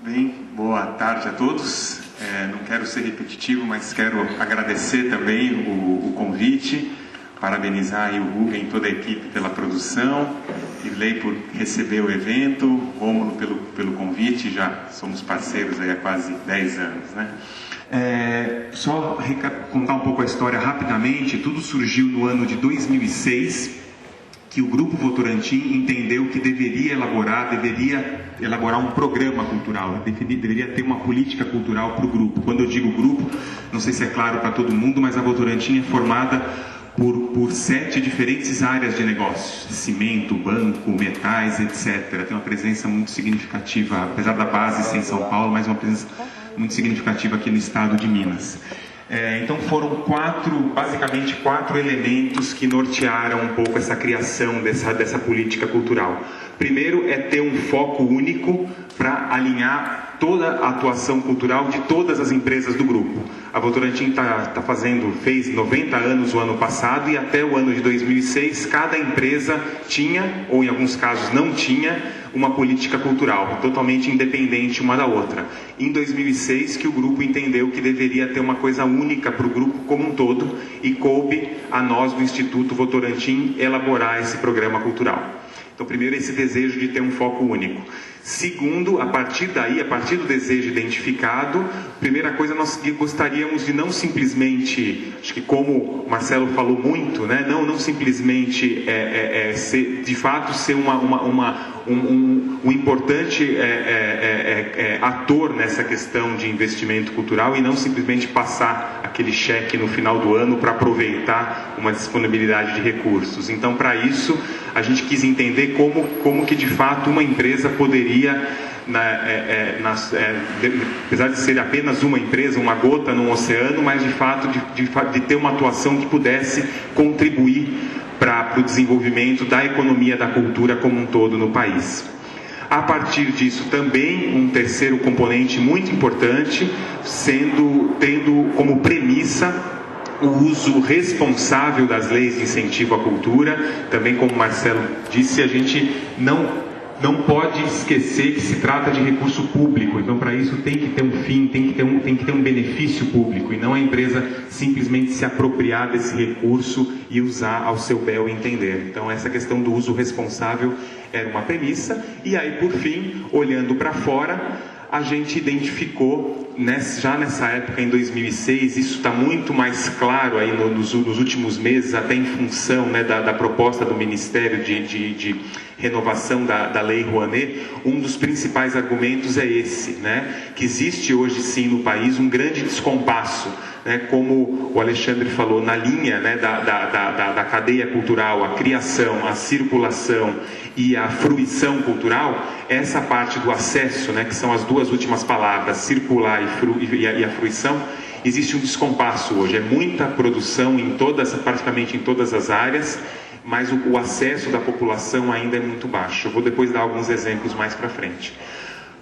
Bem, boa tarde a todos. Não quero ser repetitivo, mas quero agradecer também o convite, parabenizar aí o Rubem e toda a equipe pela produção, Irley por receber o evento, Rômulo pelo convite, já somos parceiros aí há quase 10 anos, né? Só contar um pouco a história rapidamente. Tudo surgiu no ano de 2006, que o Grupo Votorantim entendeu que deveria elaborar um programa cultural, deveria ter uma política cultural para o grupo. Quando eu digo grupo, não sei se é claro para todo mundo, mas a Votorantim é formada por 7 diferentes áreas de negócios: cimento, banco, metais, etc. Tem uma presença muito significativa, apesar da base ser em São Paulo, mas uma presença muito significativa aqui no estado de Minas. Então foram basicamente quatro elementos que nortearam um pouco essa criação dessa política cultural. Primeiro é ter um foco único para alinhar toda a atuação cultural de todas as empresas do grupo. A Votorantim fez 90 anos o ano passado, e até o ano de 2006 cada empresa tinha, ou em alguns casos não tinha, uma política cultural totalmente independente uma da outra. Em 2006 que o grupo entendeu que deveria ter uma coisa única para o grupo como um todo, e coube a nós do Instituto Votorantim elaborar esse programa cultural. Então, primeiro, esse desejo de ter um foco único. Segundo, a partir do desejo identificado, primeira coisa, nós gostaríamos de não simplesmente, acho que como o Marcelo falou muito, né, não simplesmente de fato ser um importante ator nessa questão de investimento cultural, e não simplesmente passar aquele cheque no final do ano para aproveitar uma disponibilidade de recursos. Então, para isso, a gente quis entender como que de fato uma empresa poderia, apesar de ser apenas uma empresa, uma gota no oceano, mas de fato de ter uma atuação que pudesse contribuir para o desenvolvimento da economia da cultura como um todo no país. A partir disso também um terceiro componente muito importante, tendo como premissa o uso responsável das leis de incentivo à cultura. Também, como o Marcelo disse, a gente não pode esquecer que se trata de recurso público. Então, para isso tem que ter um fim, tem que ter um benefício público, e não a empresa simplesmente se apropriar desse recurso e usar ao seu bel entender. Então, essa questão do uso responsável era uma premissa. E aí, por fim, olhando para fora, a gente identificou, já nessa época, em 2006, isso está muito mais claro aí nos últimos meses, até em função, né, da proposta do Ministério de renovação da Lei Rouanet. Um dos principais argumentos é esse, né, que existe hoje sim no país um grande descompasso, né, como o Alexandre falou, na linha, né, da cadeia cultural, a criação, a circulação e a fruição cultural. Essa parte do acesso, né, que são as duas últimas palavras, circular e a fruição, existe um descompasso hoje. É muita produção praticamente em todas as áreas, mas o acesso da população ainda é muito baixo. Eu vou depois dar alguns exemplos mais para frente.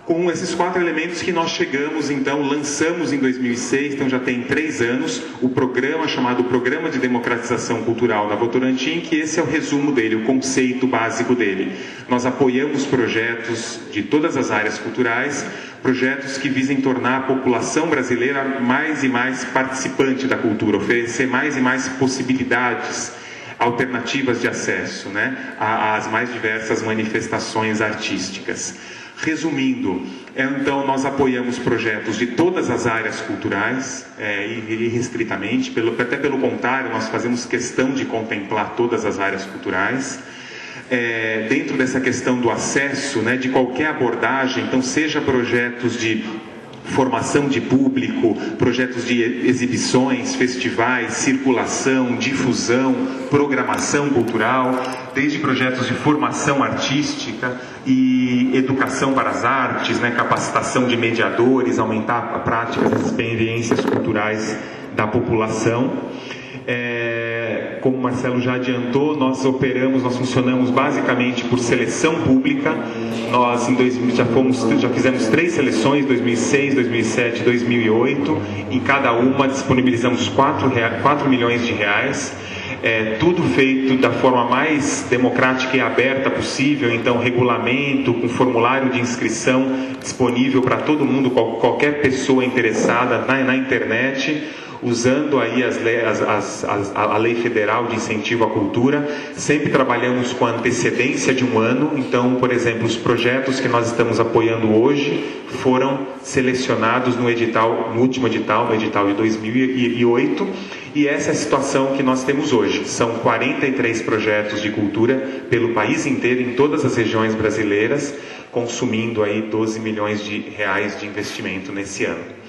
Com esses 4 elementos que nós chegamos, então, lançamos em 2006, então já tem 3 anos, o programa chamado Programa de Democratização Cultural da Votorantim, que esse é o resumo dele, o conceito básico dele. Nós apoiamos projetos de todas as áreas culturais, projetos que visem tornar a população brasileira mais e mais participante da cultura, oferecer mais e mais possibilidades, alternativas de acesso, né, às mais diversas manifestações artísticas. Resumindo, então nós apoiamos projetos de todas as áreas culturais, irrestritamente, até pelo contrário, nós fazemos questão de contemplar todas as áreas culturais. Dentro dessa questão do acesso, né, de qualquer abordagem, então seja projetos de formação de público, projetos de exibições, festivais, circulação, difusão, programação cultural, desde projetos de formação artística e educação para as artes, né, capacitação de mediadores, aumentar a prática das experiências culturais da população. Como o Marcelo já adiantou, nós funcionamos basicamente por seleção pública. Nós em 2000 já fizemos 3 seleções, 2006, 2007 e 2008. Em cada uma disponibilizamos 4 milhões de reais. tudo feito da forma mais democrática e aberta possível, então regulamento, com formulário de inscrição disponível para todo mundo, qualquer pessoa interessada na internet, usando aí a lei federal de incentivo à cultura. Sempre trabalhamos com antecedência de um ano, então, por exemplo, os projetos que nós estamos apoiando hoje foram selecionados no último edital, no edital de 2008, e essa é a situação que nós temos hoje. São 43 projetos de cultura pelo país inteiro, em todas as regiões brasileiras, consumindo aí 12 milhões de reais de investimento nesse ano.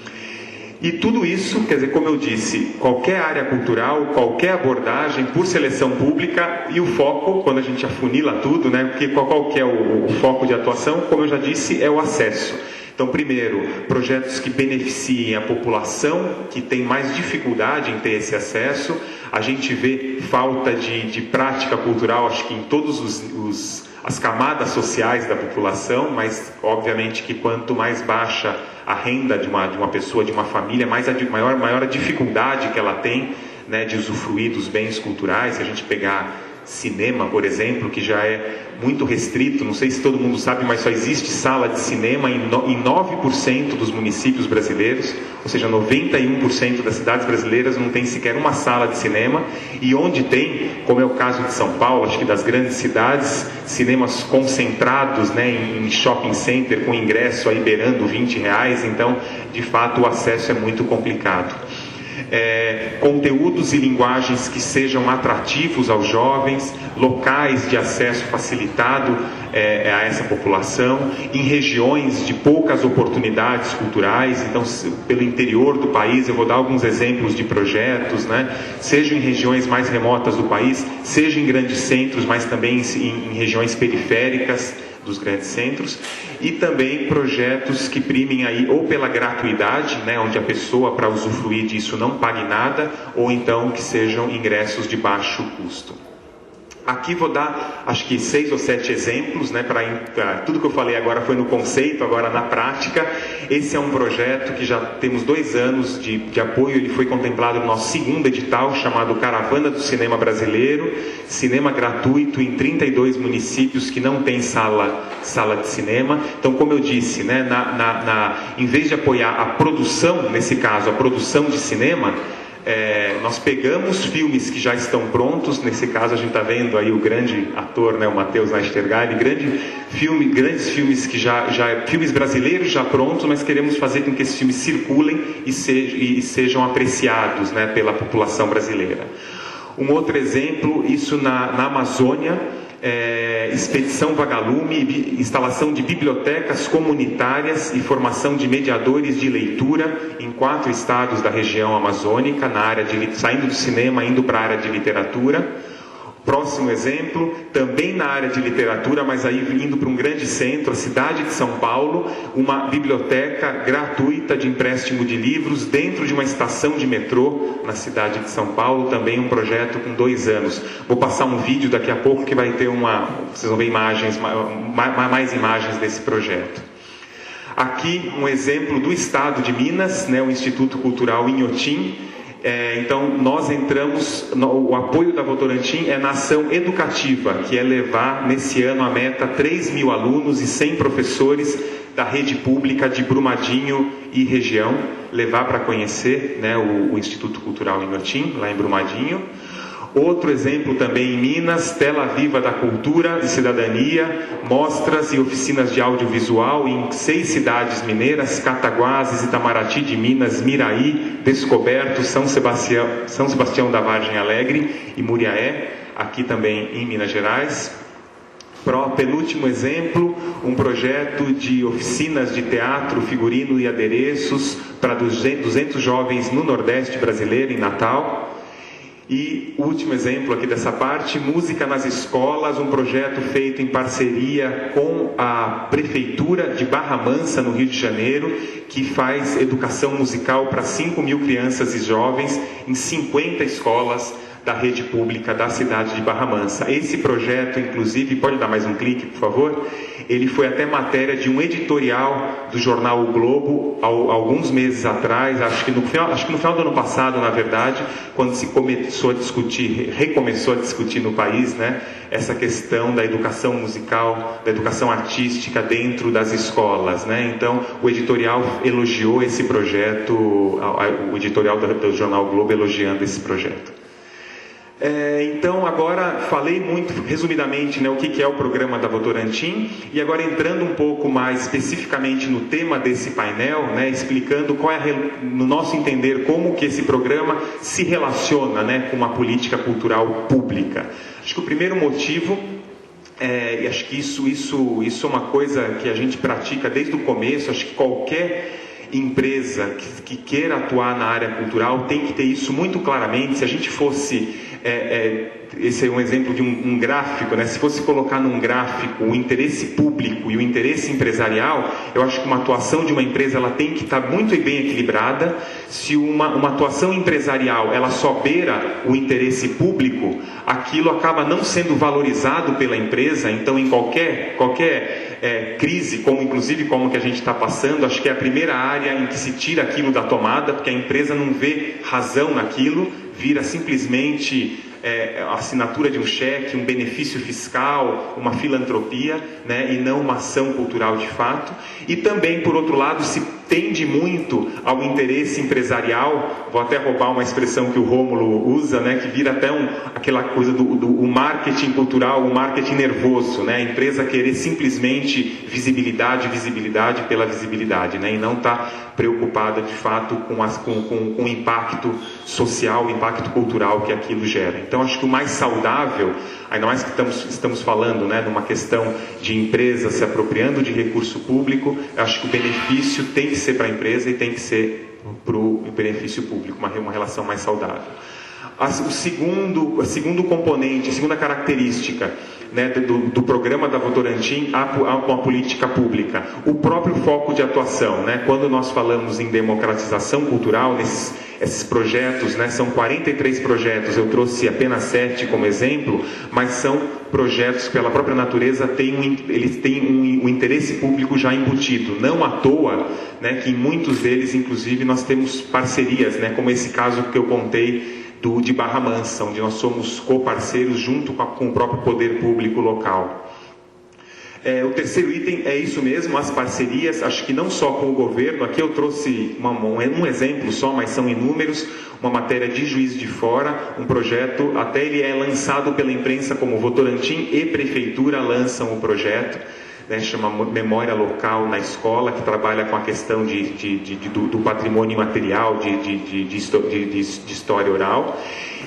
E tudo isso, quer dizer, como eu disse, qualquer área cultural, qualquer abordagem por seleção pública, e o foco, quando a gente afunila tudo, né, porque qual que é o foco de atuação, como eu já disse, é o acesso. Então, primeiro, projetos que beneficiem a população que tem mais dificuldade em ter esse acesso. A gente vê falta de prática cultural, acho que em todas as camadas sociais da população, mas obviamente que quanto mais baixa a renda de uma pessoa, de uma família, maior a dificuldade que ela tem, né, de usufruir dos bens culturais. Se a gente pegar cinema, por exemplo, que já é muito restrito, não sei se todo mundo sabe, mas só existe sala de cinema em 9% dos municípios brasileiros, ou seja, 91% das cidades brasileiras não tem sequer uma sala de cinema, e onde tem, como é o caso de São Paulo, acho que das grandes cidades, cinemas concentrados, né, em shopping center, com ingresso aí beirando R$20, então, de fato, o acesso é muito complicado. Conteúdos e linguagens que sejam atrativos aos jovens, locais de acesso facilitado a essa população, em regiões de poucas oportunidades culturais. Então, pelo interior do país, eu vou dar alguns exemplos de projetos, né? Seja em regiões mais remotas do país, seja em grandes centros, mas também em regiões periféricas dos grandes centros, e também projetos que primem aí ou pela gratuidade, né, onde a pessoa, para usufruir disso, não pague nada, ou então que sejam ingressos de baixo custo. Aqui vou dar, acho que 6 ou 7 exemplos, né, tudo que eu falei agora foi no conceito, agora na prática. Esse é um projeto que já temos 2 anos de apoio, ele foi contemplado no nosso segundo edital, chamado Caravana do Cinema Brasileiro, cinema gratuito em 32 municípios que não tem sala de cinema. Então, como eu disse, né, em vez de apoiar a produção, nesse caso, a produção de cinema, nós pegamos filmes que já estão prontos. Nesse caso a gente está vendo aí o grande ator, né, o Matheus Nastergaile, grandes filmes que filmes brasileiros já prontos, mas queremos fazer com que esses filmes circulem e sejam apreciados, né, pela população brasileira. Um outro exemplo, isso na Amazônia, expedição Vagalume, instalação de bibliotecas comunitárias e formação de mediadores de leitura em 4 estados da região amazônica, saindo do cinema, indo para a área de literatura. Próximo exemplo, também na área de literatura, mas aí indo para um grande centro, a cidade de São Paulo, uma biblioteca gratuita de empréstimo de livros dentro de uma estação de metrô na cidade de São Paulo, também um projeto com 2 anos. Vou passar um vídeo daqui a pouco que vai ter vocês vão ver mais imagens desse projeto. Aqui um exemplo do estado de Minas, né, o Instituto Cultural Inhotim. Então, nós entramos, o apoio da Votorantim é na ação educativa, que é levar, nesse ano, a meta 3.000 alunos e 100 professores da rede pública de Brumadinho e região, levar para conhecer, né, o Instituto Cultural Inhotim, lá em Brumadinho. Outro exemplo também em Minas, Tela Viva da Cultura e Cidadania, mostras e oficinas de audiovisual em 6 cidades mineiras: Cataguases, Itamaraty de Minas, Miraí, Descoberto, São Sebastião da Vargem Alegre e Muriaé, aqui também em Minas Gerais. Penúltimo exemplo, um projeto de oficinas de teatro, figurino e adereços para 200 jovens no Nordeste brasileiro, em Natal. E último exemplo aqui dessa parte, música nas escolas, um projeto feito em parceria com a Prefeitura de Barra Mansa, no Rio de Janeiro, que faz educação musical para 5.000 crianças e jovens em 50 escolas da rede pública da cidade de Barra Mansa. Esse projeto, inclusive, pode dar mais um clique, por favor? Ele foi até matéria de um editorial do jornal O Globo, alguns meses atrás, acho que no final do ano passado, na verdade, quando se começou a discutir, recomeçou a discutir no país, né, essa questão da educação musical, da educação artística dentro das escolas, né? Então, o editorial elogiou esse projeto, o editorial do jornal O Globo elogiando esse projeto. Então, agora falei muito resumidamente, né, o que é o programa da Votorantim, e agora entrando um pouco mais especificamente no tema desse painel, né, explicando qual é, no nosso entender, como que esse programa se relaciona, né, com uma política cultural pública. Acho que o primeiro motivo, e acho que isso é uma coisa que a gente pratica desde o começo, acho que qualquer empresa que queira atuar na área cultural tem que ter isso muito claramente. Se a gente fosse, esse é um exemplo de um gráfico, né? Se fosse colocar num gráfico o interesse público e o interesse empresarial, eu acho que uma atuação de uma empresa ela tem que estar muito bem equilibrada. Se uma atuação empresarial ela só beira o interesse público, aquilo acaba não sendo valorizado pela empresa. Então, em qualquer crise, inclusive como que a gente está passando, acho que é a primeira área em que se tira aquilo da tomada, porque a empresa não vê razão naquilo, vira simplesmente a assinatura de um cheque, um benefício fiscal, uma filantropia, né, e não uma ação cultural de fato. E também, por outro lado, se tende muito ao interesse empresarial, vou até roubar uma expressão que o Rômulo usa, né, que vira até aquela coisa do marketing cultural, o marketing nervoso, né, a empresa querer simplesmente visibilidade pela visibilidade, né, e não estar preocupada de fato com o impacto social, o impacto cultural que aquilo gera. Então, acho que o mais saudável, ainda mais que estamos falando, né, numa questão de empresa se apropriando de recurso público, acho que o benefício tem que ser para a empresa e tem que ser para o benefício público, uma relação mais saudável. O segundo componente, a segunda característica, né, do programa da Votorantim com a política pública, o próprio foco de atuação, né? Quando nós falamos em democratização cultural, esses projetos, né, são 43 projetos, eu trouxe apenas 7 como exemplo, mas são projetos que pela própria natureza eles têm um interesse público já embutido, não à toa, né, que em muitos deles inclusive nós temos parcerias, né, como esse caso que eu contei de Barra Mansa, onde nós somos coparceiros junto com o próprio poder público local. O terceiro item é isso mesmo, as parcerias, acho que não só com o governo, aqui eu trouxe um exemplo só, mas são inúmeros, uma matéria de Juiz de Fora, um projeto, até ele é lançado pela imprensa como Votorantim e Prefeitura lançam o projeto, né, chama Memória Local na Escola, que trabalha com a questão do patrimônio imaterial, de história oral,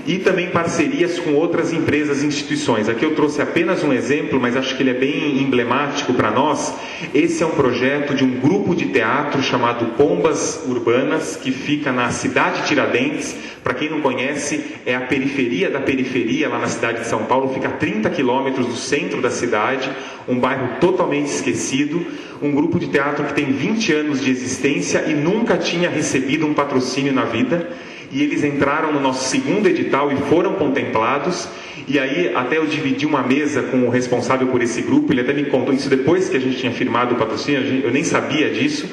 e também parcerias com outras empresas e instituições. Aqui eu trouxe apenas um exemplo, mas acho que ele é bem emblemático para nós. Esse é um projeto de um grupo de teatro chamado Pombas Urbanas, que fica na cidade de Tiradentes. Para quem não conhece, é a periferia da periferia, lá na cidade de São Paulo, fica a 30 quilômetros do centro da cidade, um bairro totalmente esquecido, um grupo de teatro que tem 20 anos de existência e nunca tinha recebido um patrocínio na vida, e eles entraram no nosso segundo edital e foram contemplados, e aí até eu dividi uma mesa com o responsável por esse grupo, ele até me contou isso depois que a gente tinha firmado o patrocínio, eu nem sabia disso,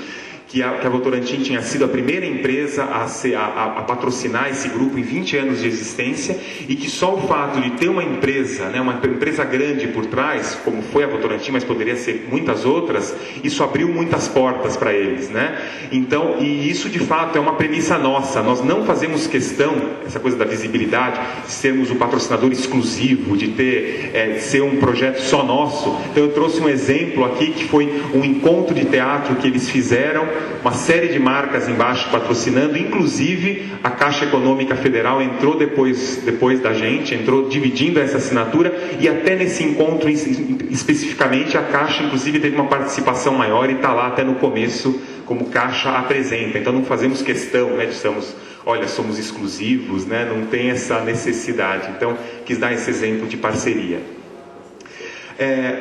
que a Votorantim tinha sido a primeira empresa a patrocinar esse grupo em 20 anos de existência, e que só o fato de ter uma empresa, né, uma empresa grande por trás, como foi a Votorantim, mas poderia ser muitas outras, isso abriu muitas portas para eles, né? Então, e isso de fato é uma premissa nossa, nós não fazemos questão, essa coisa da visibilidade, de sermos o patrocinador exclusivo, de ser um projeto só nosso. Então eu trouxe um exemplo aqui, que foi um encontro de teatro que eles fizeram, uma série de marcas embaixo patrocinando, inclusive a Caixa Econômica Federal entrou depois da gente, entrou dividindo essa assinatura, e até nesse encontro especificamente a Caixa inclusive teve uma participação maior e está lá até no começo como Caixa apresenta. Então não fazemos questão, né, somos exclusivos, né, não tem essa necessidade. Então quis dar esse exemplo de parceria.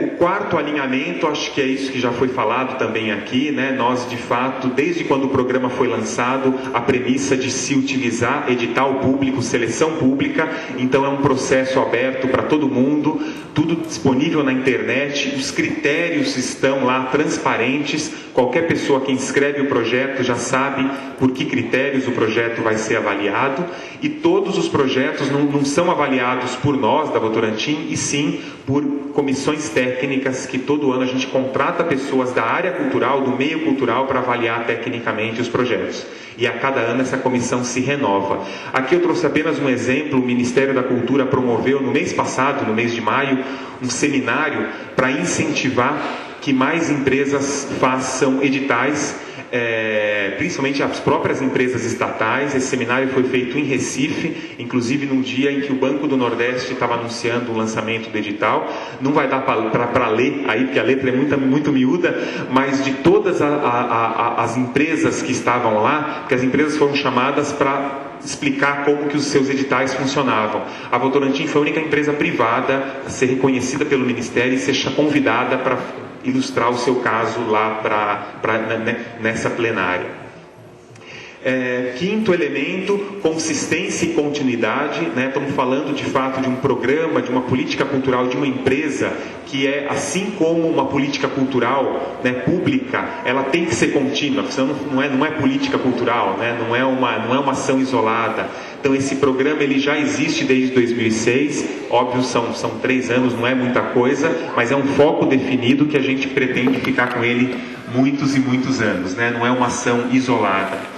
O quarto alinhamento, acho que é isso que já foi falado também aqui, né? Nós, de fato, desde quando o programa foi lançado, a premissa de se utilizar edital público, seleção pública, então é um processo aberto para todo mundo, tudo disponível na internet, os critérios estão lá transparentes, qualquer pessoa que inscreve o projeto já sabe por que critérios o projeto vai ser avaliado, e todos os projetos não são avaliados por nós, da Votorantim, e sim por comissões técnicas que todo ano a gente contrata pessoas da área cultural, do meio cultural, para avaliar tecnicamente os projetos. E a cada ano essa comissão se renova. Aqui eu trouxe apenas um exemplo. O Ministério da Cultura promoveu no mês passado, no mês de maio, um seminário para incentivar que mais empresas façam editais, principalmente as próprias empresas estatais. Esse seminário foi feito em Recife, inclusive num dia em que o Banco do Nordeste estava anunciando o lançamento do edital. Não vai dar para ler aí, porque a letra é muito miúda, mas de todas as empresas que estavam lá, porque as empresas foram chamadas para explicar como que os seus editais funcionavam. A Votorantim foi a única empresa privada a ser reconhecida pelo Ministério e ser convidada para ilustrar o seu caso lá nessa plenária. Quinto elemento, consistência e continuidade, né? Estamos falando de fato de um programa, de uma política cultural, de uma empresa que é, assim como uma política cultural, né, pública, ela tem que ser contínua, senão não é política cultural, né? não é uma ação isolada. Então esse programa ele já existe desde 2006, óbvio são 3 anos, não é muita coisa, mas é um foco definido que a gente pretende ficar com ele muitos e muitos anos, né? Não é uma ação isolada.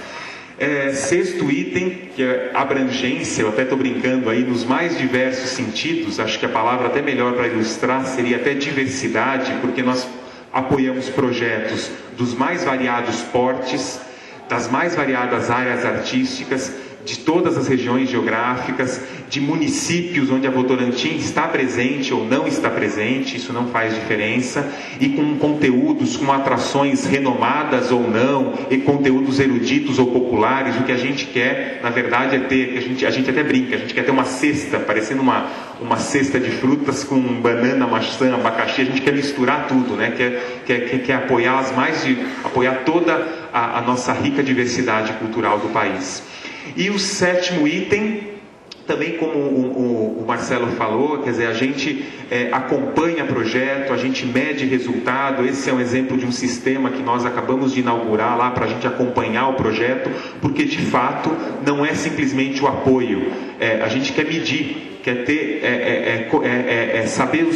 Sexto item, que é abrangência, eu até estou brincando aí, nos mais diversos sentidos, acho que a palavra até melhor para ilustrar seria até diversidade, porque nós apoiamos projetos dos mais variados portes, das mais variadas áreas artísticas, de todas as regiões geográficas, de municípios onde a Votorantim está presente ou não está presente, isso não faz diferença, e com conteúdos, com atrações renomadas ou não, e conteúdos eruditos ou populares. O que a gente quer, na verdade, é ter, a gente até brinca, a gente quer ter uma cesta, parecendo uma cesta de frutas com banana, maçã, abacaxi, a gente quer misturar tudo, né? Quer apoiar apoiar toda a nossa rica diversidade cultural do país. E o sétimo item, também como o Marcelo falou, quer dizer, a gente acompanha projeto, a gente mede resultado. Esse é um exemplo de um sistema que nós acabamos de inaugurar lá para a gente acompanhar o projeto, porque de fato não é simplesmente o apoio, a gente quer medir, quer ter, saber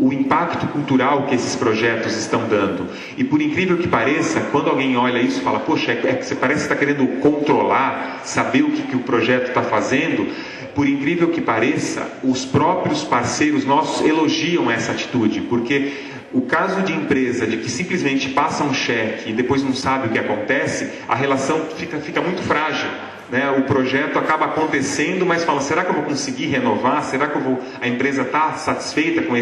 o impacto cultural que esses projetos estão dando. E por incrível que pareça, quando alguém olha isso e fala, poxa, você parece que está querendo controlar, saber o que o projeto está fazendo, por incrível que pareça, os próprios parceiros nossos elogiam essa atitude, porque o caso de empresa de que simplesmente passa um cheque e depois não sabe o que acontece, a relação fica muito frágil. Né? O projeto acaba acontecendo, mas fala, será que eu vou conseguir renovar? Será que a empresa está satisfeita com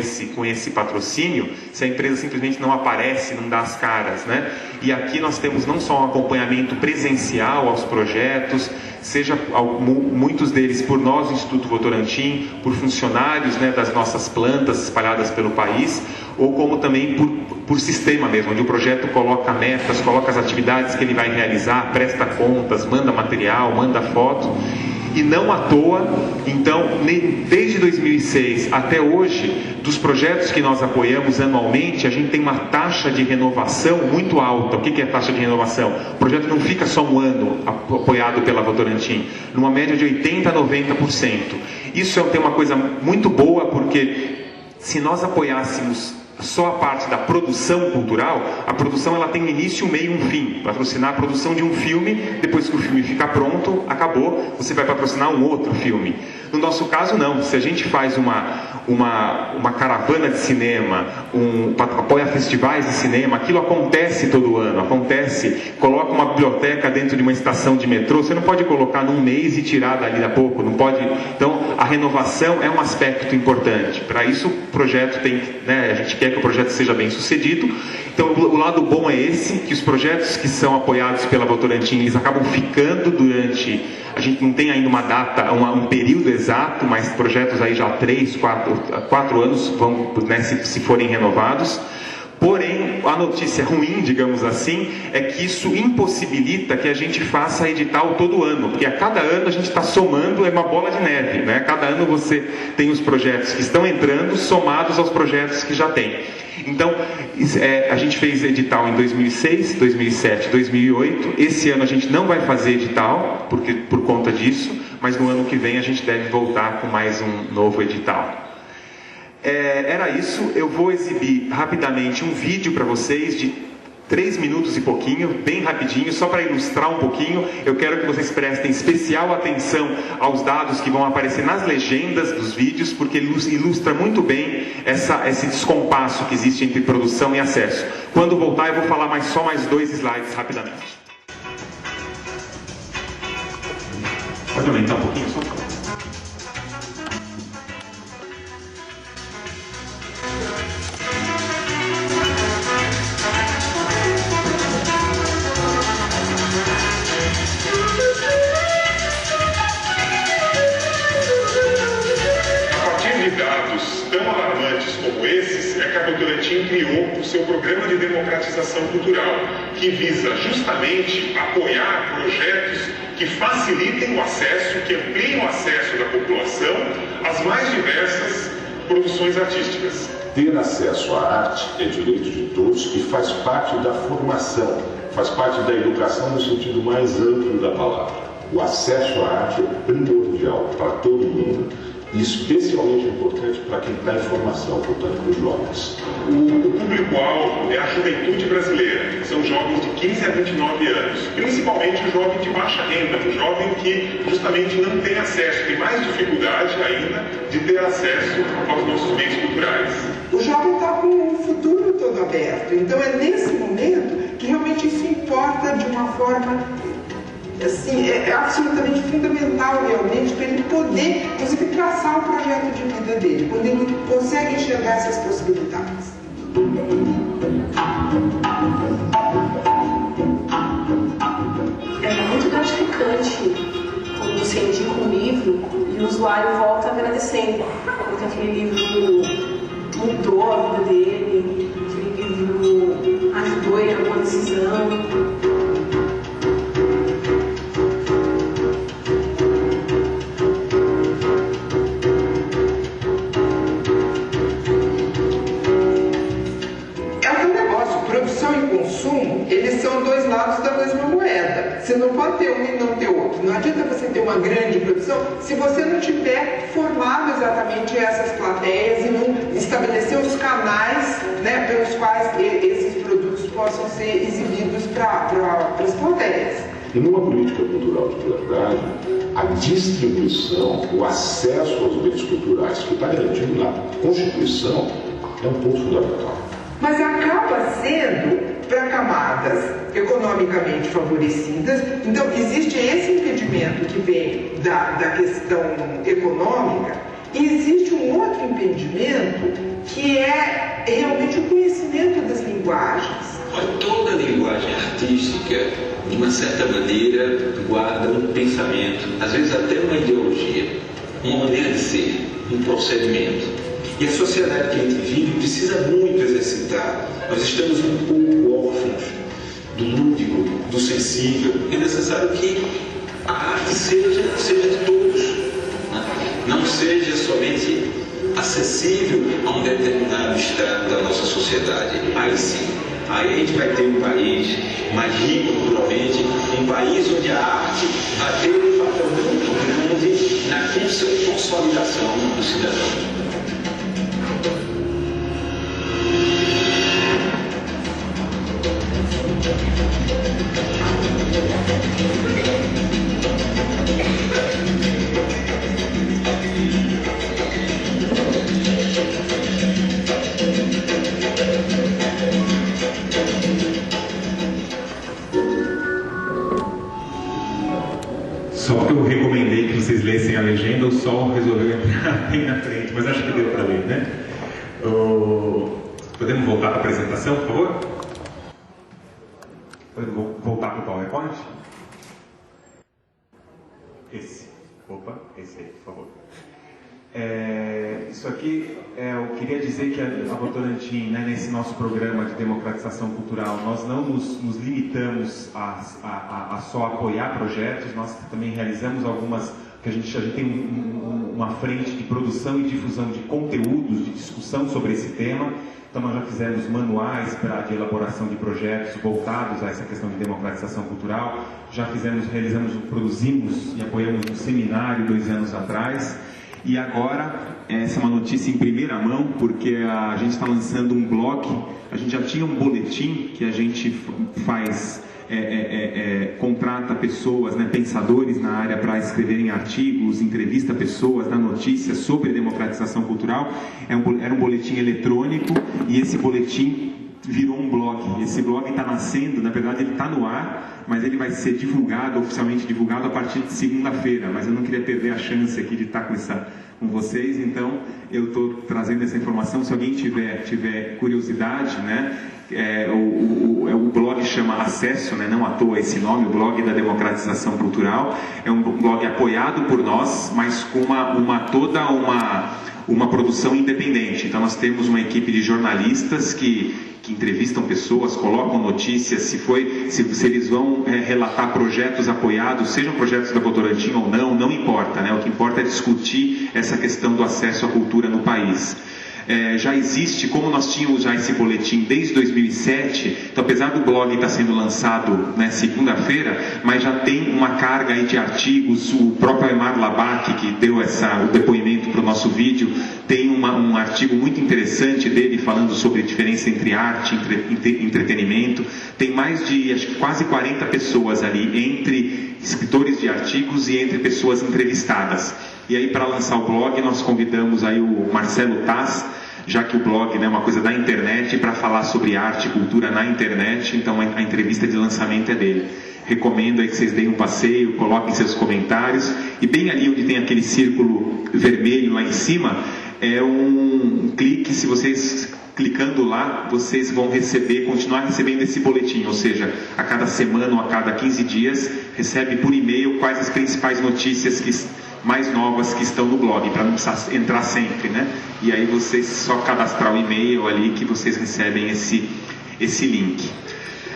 esse patrocínio? Se a empresa simplesmente não aparece, não dá as caras, né? E aqui nós temos não só um acompanhamento presencial aos projetos, seja muitos deles por nós, o Instituto Votorantim, por funcionários, né, das nossas plantas espalhadas pelo país, ou como também por sistema mesmo, onde o projeto coloca metas, coloca as atividades que ele vai realizar, presta contas, manda material, manda foto. E não à toa, então, desde 2006 até hoje, dos projetos que nós apoiamos anualmente, a gente tem uma taxa de renovação muito alta. O que é a taxa de renovação? O projeto não fica só um ano apoiado pela Votorantim, numa média de 80% a 90%. Isso tem uma coisa muito boa, porque se nós apoiássemos só a parte da produção cultural, a produção ela tem um início, um meio e um fim. Patrocinar a produção de um filme, depois que o filme fica pronto, acabou, você vai patrocinar um outro filme. No nosso caso não, se a gente faz uma caravana de cinema, apoia festivais de cinema, aquilo acontece todo ano, coloca uma biblioteca dentro de uma estação de metrô, você não pode colocar num mês e tirar dali a pouco, não pode. Então a renovação é um aspecto importante. Para isso o projeto tem, né, a gente quer quer que o projeto seja bem sucedido. Então o lado bom é esse, que os projetos que são apoiados pela Votorantim, eles acabam ficando durante, a gente não tem ainda uma data, um período exato, mas projetos aí já há 4 anos vão, né, se forem renovados. Porém, a notícia ruim, digamos assim, é que isso impossibilita que a gente faça edital todo ano, porque a cada ano a gente está somando, é uma bola de neve, né? Cada ano você tem os projetos que estão entrando somados aos projetos que já tem. Então, a gente fez edital em 2006, 2007, 2008. Esse ano a gente não vai fazer edital por conta disso, mas no ano que vem a gente deve voltar com mais um novo edital. Era isso. Eu vou exibir rapidamente um vídeo para vocês de 3 minutos e pouquinho, bem rapidinho, só para ilustrar um pouquinho. Eu quero que vocês prestem especial atenção aos dados que vão aparecer nas legendas dos vídeos, porque ilustra muito bem esse descompasso que existe entre produção e acesso. Quando voltar, eu vou falar só mais 2 slides rapidamente. Pode aumentar um pouquinho só? A Votorantim criou o seu programa de democratização cultural, que visa justamente apoiar projetos que facilitem o acesso, que ampliem o acesso da população às mais diversas produções artísticas. Ter acesso à arte é direito de todos e faz parte da formação, faz parte da educação no sentido mais amplo da palavra. O acesso à arte é primordial para todo mundo, e especialmente importante para quem está em formação, portanto, para os jovens. O público-alvo é a juventude brasileira, são jovens de 15 a 29 anos, principalmente o jovem de baixa renda, o jovem que justamente não tem acesso, tem mais dificuldade ainda de ter acesso aos nossos bens culturais. O jovem está com o futuro todo aberto, então é nesse momento que realmente isso importa de uma forma... Assim, é absolutamente fundamental realmente para ele poder, inclusive, traçar o projeto de vida dele, quando ele consegue enxergar essas possibilidades. É muito gratificante quando você indica um livro e o usuário volta agradecendo, porque aquele livro mudou a vida dele, aquele livro ajudou ele a alguma decisão. Eles são 2 lados da mesma moeda. Você não pode ter um e não ter outro. Não adianta você ter uma grande produção se você não tiver formado exatamente essas plateias e não estabelecer os canais, né, pelos quais esses produtos possam ser exibidos para as plateias. E numa política cultural de verdade, a distribuição, o acesso aos bens culturais, que está garantido na Constituição, é um ponto fundamental. Mas acaba sendo para camadas economicamente favorecidas. Então, existe esse impedimento que vem da questão econômica e existe um outro impedimento que é realmente o conhecimento das linguagens. Toda linguagem artística, de uma certa maneira, guarda um pensamento, às vezes até uma ideologia, uma maneira de ser, um procedimento. E a sociedade que a gente vive precisa muito exercitar. Nós estamos um pouco órfãos do lúdico, do sensível. É necessário que a arte seja de todos, né? Não seja somente acessível a um determinado estrato da nossa sociedade. Aí sim, aí a gente vai ter um país mais rico culturalmente, um país onde a arte vai ter um papel muito grande na consolidação do cidadão. Só porque eu recomendei que vocês lessem a legenda, o sol resolveu entrar bem na frente, mas acho que deu para ler, né? Podemos voltar para a apresentação, por favor? Podemos voltar para o PowerPoint? Esse. Opa, esse aí, por favor. Isso aqui, eu queria dizer que a Votorantim, né, nesse nosso programa de democratização cultural, nós não nos limitamos a só apoiar projetos, nós também realizamos algumas, que a gente tem uma frente de produção e difusão de conteúdos, de discussão sobre esse tema. Então nós já fizemos manuais de elaboração de projetos voltados a essa questão de democratização cultural, produzimos e apoiamos um seminário 2 anos atrás. E agora, essa é uma notícia em primeira mão, porque a gente está lançando um blog. A gente já tinha um boletim que a gente faz, contrata pessoas, né, pensadores na área para escreverem artigos, entrevista pessoas, dar notícias sobre democratização cultural. Era um boletim eletrônico e esse boletim virou um blog. Esse blog está nascendo, na verdade ele está no ar, mas ele vai ser oficialmente divulgado a partir de segunda-feira, mas eu não queria perder a chance aqui de estar com vocês, então eu estou trazendo essa informação. Se alguém tiver curiosidade, né, o blog chama Acesso, né, não à toa esse nome, o blog da democratização cultural. É um blog apoiado por nós, mas com toda uma produção independente. Então nós temos uma equipe de jornalistas que entrevistam pessoas, colocam notícias, se eles vão relatar projetos apoiados, sejam projetos da Votorantim ou não importa, né? O que importa é discutir essa questão do acesso à cultura no país. Já existe, como nós tínhamos já esse boletim desde 2007, então apesar do blog estar sendo lançado, né, segunda-feira, mas já tem uma carga aí de artigos. O próprio Aymar Labak, que deu o depoimento para o nosso vídeo, tem um artigo muito interessante dele falando sobre a diferença entre arte e entretenimento. Tem mais de quase 40 pessoas ali, entre escritores de artigos e entre pessoas entrevistadas. E aí, para lançar o blog, nós convidamos aí o Marcelo Taz, já que o blog, né, é uma coisa da internet, para falar sobre arte e cultura na internet. Então a entrevista de lançamento é dele. Recomendo aí que vocês deem um passeio, coloquem seus comentários. E bem ali onde tem aquele círculo vermelho lá em cima, é um clique. Se vocês clicando lá, vocês vão continuar recebendo esse boletim, ou seja, a cada semana ou a cada 15 dias, recebe por e-mail quais as principais notícias mais novas que estão no blog, para não precisar entrar sempre, né? E aí vocês só cadastrar o e-mail ali que vocês recebem esse link.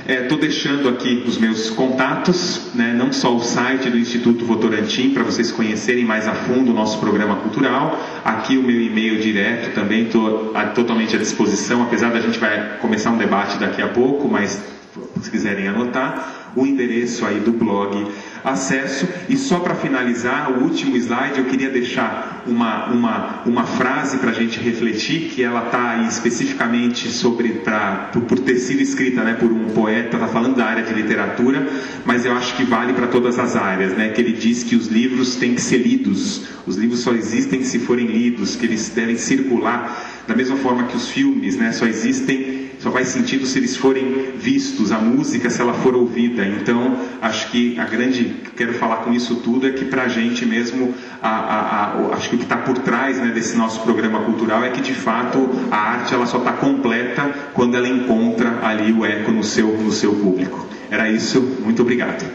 Estou deixando aqui os meus contatos, né? Não só o site do Instituto Votorantim, para vocês conhecerem mais a fundo o nosso programa cultural. Aqui o meu e-mail direto também, estou totalmente à disposição, apesar da gente vai começar um debate daqui a pouco, mas se quiserem anotar, o endereço aí do blog Acesso. E só para finalizar, o último slide, eu queria deixar uma frase para a gente refletir, que ela está aí especificamente por ter sido escrita, né, por um poeta, está falando da área de literatura, mas eu acho que vale para todas as áreas, né, que ele diz que os livros têm que ser lidos, os livros só existem se forem lidos, que eles devem circular, da mesma forma que os filmes, né, só faz sentido se eles forem vistos, a música se ela for ouvida. Então acho que quero falar com isso tudo, é que para a gente mesmo, acho que o que está por trás, né, desse nosso programa cultural é que de fato a arte ela só está completa quando ela encontra ali o eco no seu público. Era isso, muito obrigado.